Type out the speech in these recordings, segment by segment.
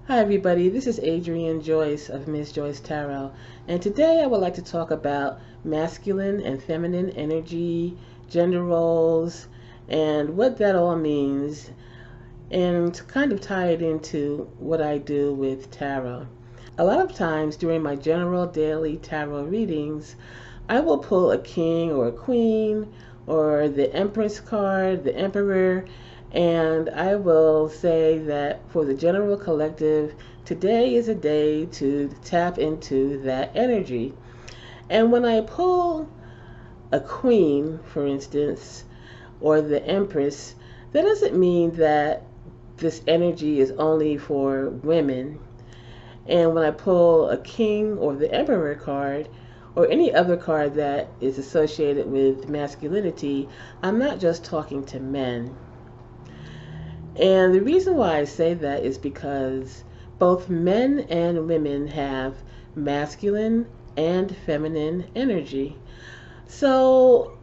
Hi everybody, this is Joyce of Miss Joyce Tarot, and today I would like to talk about masculine and feminine energy, gender roles, and what that all means, and to kind of tie it into what I do with tarot. A lot of times during my general daily tarot readings, I will pull a king or a queen or the Empress card, the Emperor, and I will say that for the general collective, today is a day to tap into that energy. And when I pull a queen, for instance, or the Empress, that doesn't mean that this energy is only for women. And when I pull a king or the Emperor card, or any other card that is associated with masculinity, I'm not just talking to men. And the reason why I say that is because both men and women have masculine and feminine energy. So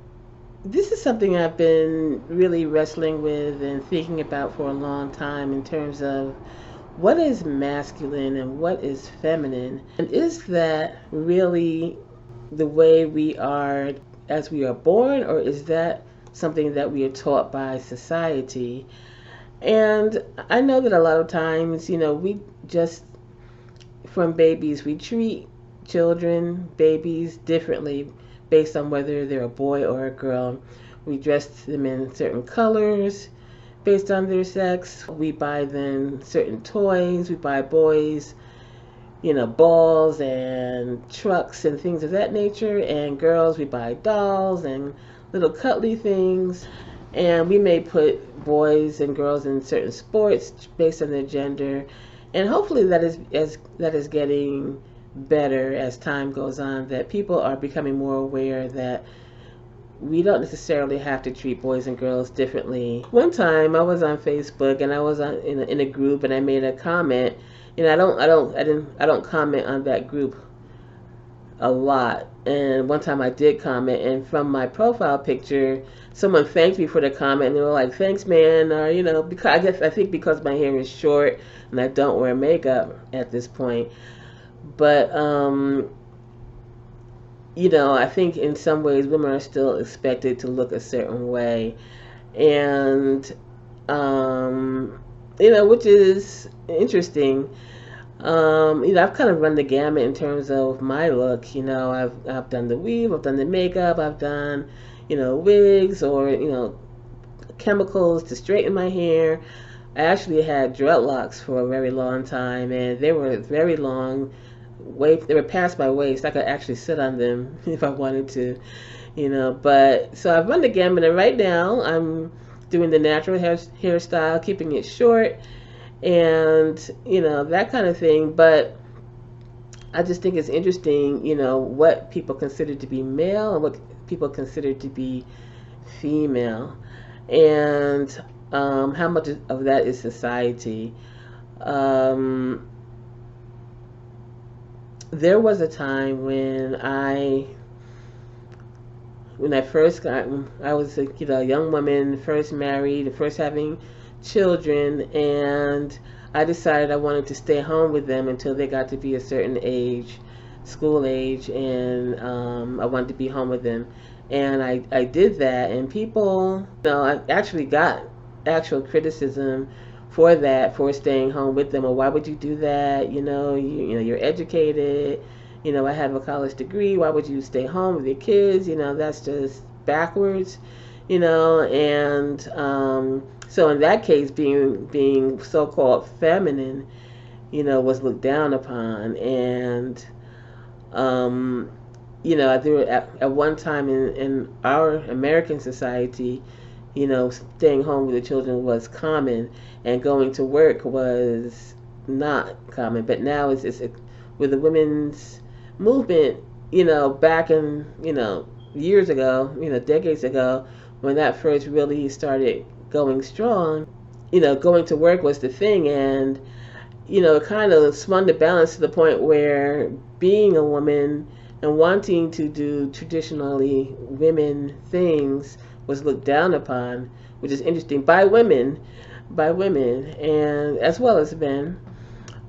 this is something I've been really wrestling with and thinking about for a long time in terms of what is masculine and what is feminine? And is that really the way we are as we are born, or is that something that we are taught by society? And I know that a lot of times, we just, from babies, we treat children, babies, differently based on whether they're a boy or a girl. We dress them in certain colors based on their sex. We buy them certain toys. We buy boys, balls and trucks and things of that nature. And girls, we buy dolls and little cuddly things. And we may put boys and girls in certain sports based on their gender. And hopefully that is getting better as time goes on, that people are becoming more aware that we don't necessarily have to treat boys and girls differently. One time I was on Facebook and I was in a group and I made a comment. I don't comment on that group a lot. And one time I did comment, and from my profile picture, someone thanked me for the comment. And they were like, "Thanks, man," or because I think because my hair is short and I don't wear makeup at this point. But I think in some ways women are still expected to look a certain way, and which is interesting. I've kind of run the gamut in terms of my look. I've done the weave, I've done the makeup, I've done, wigs or chemicals to straighten my hair. I actually had dreadlocks for a very long time, and they were very long. They were past my waist. I could actually sit on them if I wanted to, But so I've run the gamut, and right now I'm doing the natural hairstyle, keeping it short, and that kind of thing. But I just think it's interesting, what people consider to be male and what people consider to be female, and how much of that is society. Um, there was a time when I first got, I was a young woman, first married, first having children, and I decided I wanted to stay home with them until they got to be a certain age, school age, and I wanted to be home with them. And I did that, and people, I actually got actual criticism for that, for staying home with them. Or why would you do that? You're educated. I have a college degree. Why would you stay home with your kids? That's just backwards. And so in that case, being so-called feminine, was looked down upon. And there were at one time in our American society, staying home with the children was common, and going to work was not common. But now it's with the women's movement, back in, years ago, decades ago, when that first really started going strong, going to work was the thing. And, it kind of spun the balance to the point where being a woman and wanting to do traditionally women things was looked down upon, which is interesting, by women, and as well as men.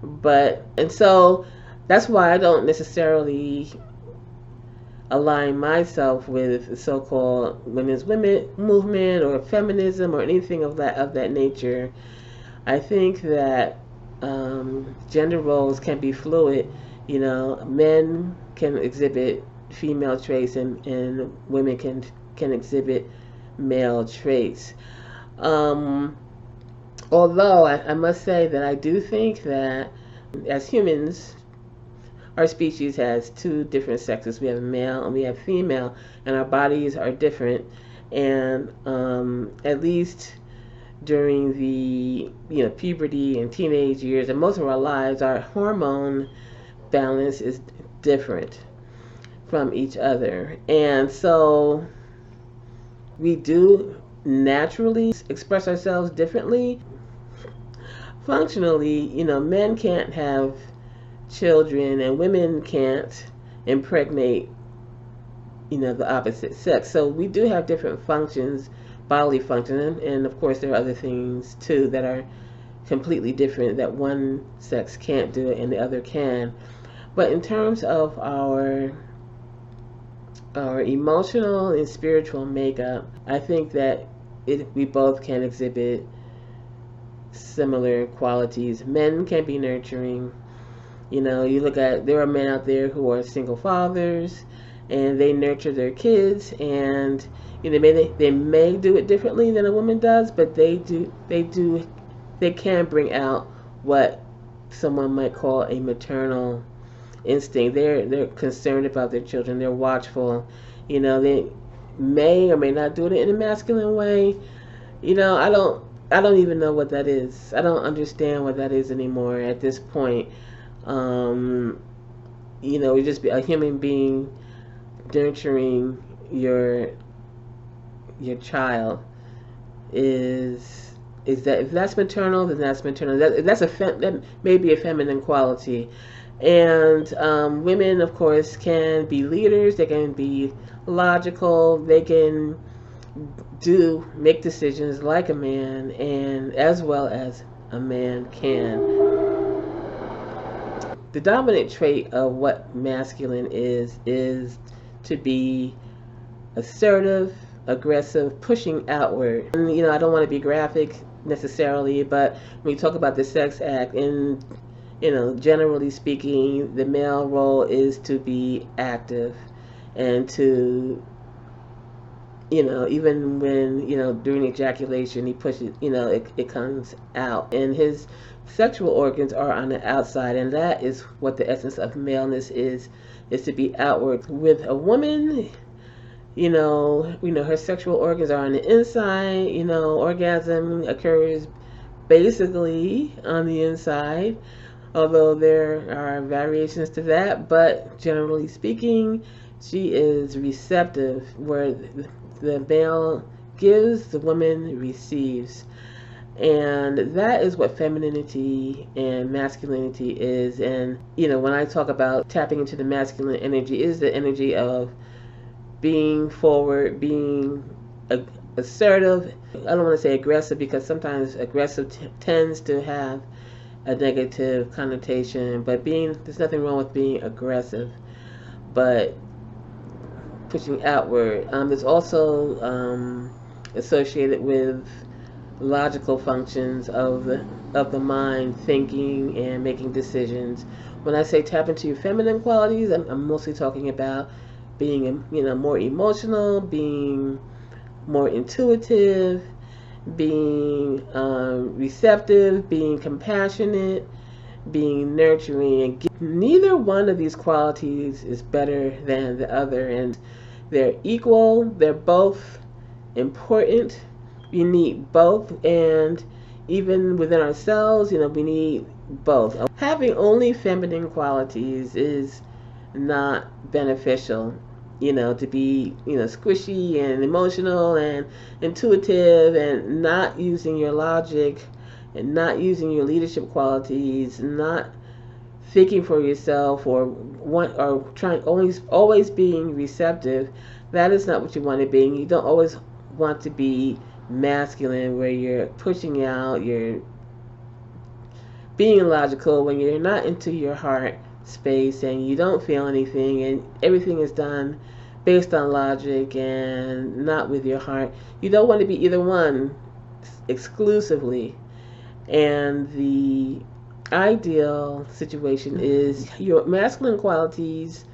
And so that's why I don't necessarily align myself with so-called women movement or feminism or anything of that nature. I think that gender roles can be fluid. Men can exhibit female traits, and women can exhibit male traits. Um, Although I must say that I do think that as humans, our species has two different sexes. We have male and we have female, and our bodies are different. And at least during the puberty and teenage years and most of our lives, our hormone balance is different from each other, and so we do naturally express ourselves differently. Functionally, men can't have children and women can't impregnate the opposite sex. So we do have different functions, bodily functions, and of course there are other things too that are completely different that one sex can't do it and the other can. But in terms of our emotional and spiritual makeup, I think that we both can exhibit similar qualities. Men can be nurturing. You look at, there are men out there who are single fathers and they nurture their kids, and they may do it differently than a woman does, but they can bring out what someone might call a maternal instinct. They're concerned about their children. They're watchful. They may or may not do it in a masculine way. I don't even know what that is. I don't understand what that is anymore at this point. We just be a human being nurturing your child is that, if that's maternal, then that's maternal. That may be a feminine quality. And women, of course, can be leaders. They can be logical. They can make decisions like a man, and as well as a man can. The dominant trait of what masculine is to be assertive, aggressive, pushing outward. And I don't want to be graphic necessarily, but when we talk about the sex act, and generally speaking, the male role is to be active and to even when during ejaculation he pushes, it comes out, and his sexual organs are on the outside, and that is what the essence of maleness is to be outward. With a woman, her sexual organs are on the inside. Orgasm occurs basically on the inside, although there are variations to that, but generally speaking, she is receptive, where the male gives, the woman receives. And that is what femininity and masculinity is. And when I talk about tapping into the masculine energy, is the energy of being forward, being assertive. I don't want to say aggressive, because sometimes aggressive tends to have a negative connotation, but there's nothing wrong with being aggressive, but pushing outward. It's also associated with logical functions of the mind, thinking and making decisions. When I say tap into your feminine qualities, I'm mostly talking about being more emotional, being more intuitive, being receptive, being compassionate, being nurturing. And neither one of these qualities is better than the other, and they're equal. They're both important. You need both, and even within ourselves, we need both. Having only feminine qualities is not beneficial. To be squishy and emotional and intuitive, and not using your logic, and not using your leadership qualities, not thinking for yourself, or trying always being receptive. That is not what you want to be. You don't always want to be masculine, where you're pushing out, you're being logical, when you're not into your heart space and you don't feel anything and everything is done based on logic and not with your heart. You don't want to be either one exclusively. And the ideal situation is your masculine qualities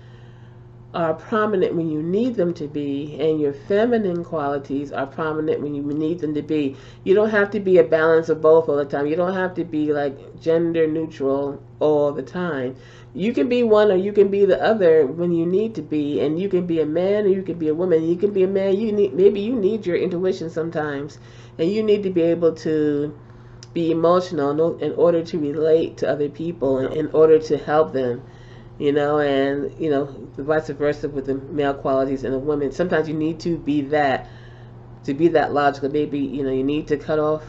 are prominent when you need them to be, and your feminine qualities are prominent when you need them to be. You don't have to be a balance of both all the time. You don't have to be like gender neutral all the time. You can be one or you can be the other when you need to be, and you can be a man or you can be a woman. You can be a man. Maybe you need your intuition sometimes, and you need to be able to be emotional in order to relate to other people and in order to help them. And vice versa with the male qualities and the women. Sometimes you need to be that logical. Maybe you need to cut off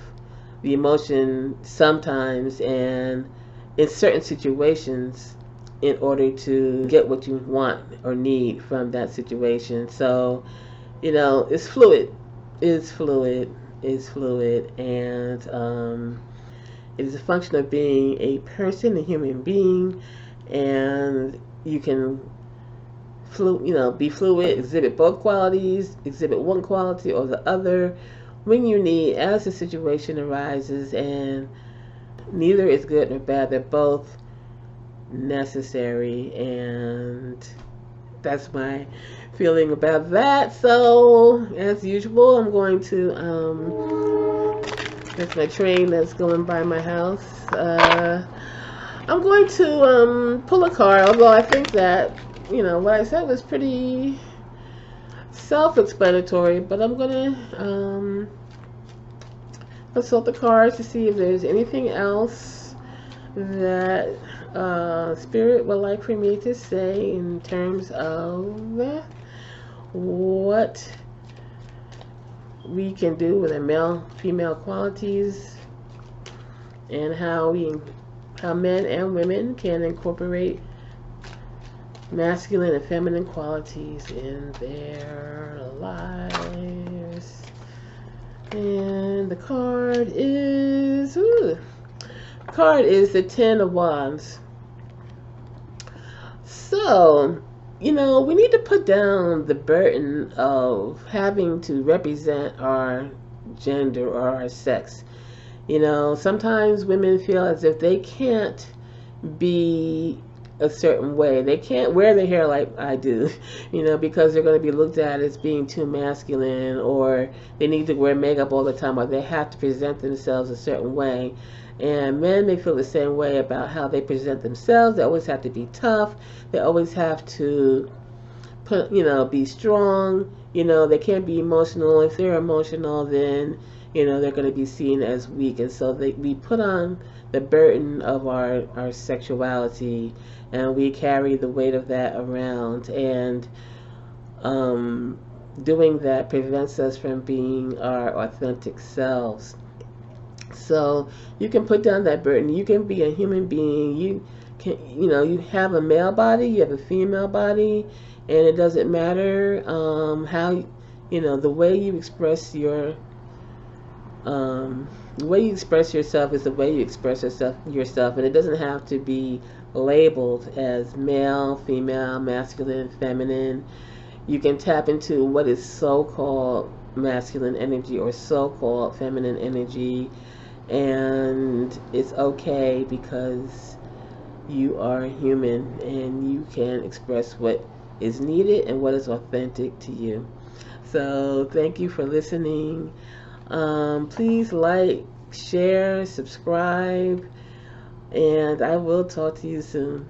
the emotion sometimes and in certain situations in order to get what you want or need from that situation. So it's fluid. And it is a function of being a person, a human being. And you can be fluid, exhibit both qualities, exhibit one quality or the other when you need, as the situation arises. And neither is good nor bad. They're both necessary, and that's my feeling about that. So as usual, I'm going to that's my train that's going by my house. I'm going to pull a card, although I think that, what I said was pretty self-explanatory, but I'm going to consult the cards to see if there's anything else that Spirit would like for me to say in terms of what we can do with our male-female qualities, and how men and women can incorporate masculine and feminine qualities in their lives. And the card is the Ten of Wands. So we need to put down the burden of having to represent our gender or our sex. Sometimes women feel as if they can't be a certain way. They can't wear their hair like I do, because they're going to be looked at as being too masculine, or they need to wear makeup all the time, or they have to present themselves a certain way. And men may feel the same way about how they present themselves. They always have to be tough. They always have to be strong. They can't be emotional. If they're emotional, then they're going to be seen as weak. And so we put on the burden of our sexuality, and we carry the weight of that around. And doing that prevents us from being our authentic selves. So you can put down that burden. You can be a human being. You can, you have a male body, you have a female body, and it doesn't matter how, the way you express yourself is the way you express yourself, and it doesn't have to be labeled as male, female, masculine, feminine. You can tap into what is so-called masculine energy or so-called feminine energy, and it's okay, because you are human and you can express what is needed and what is authentic to you. So thank you for listening. Please like, share, subscribe, and I will talk to you soon.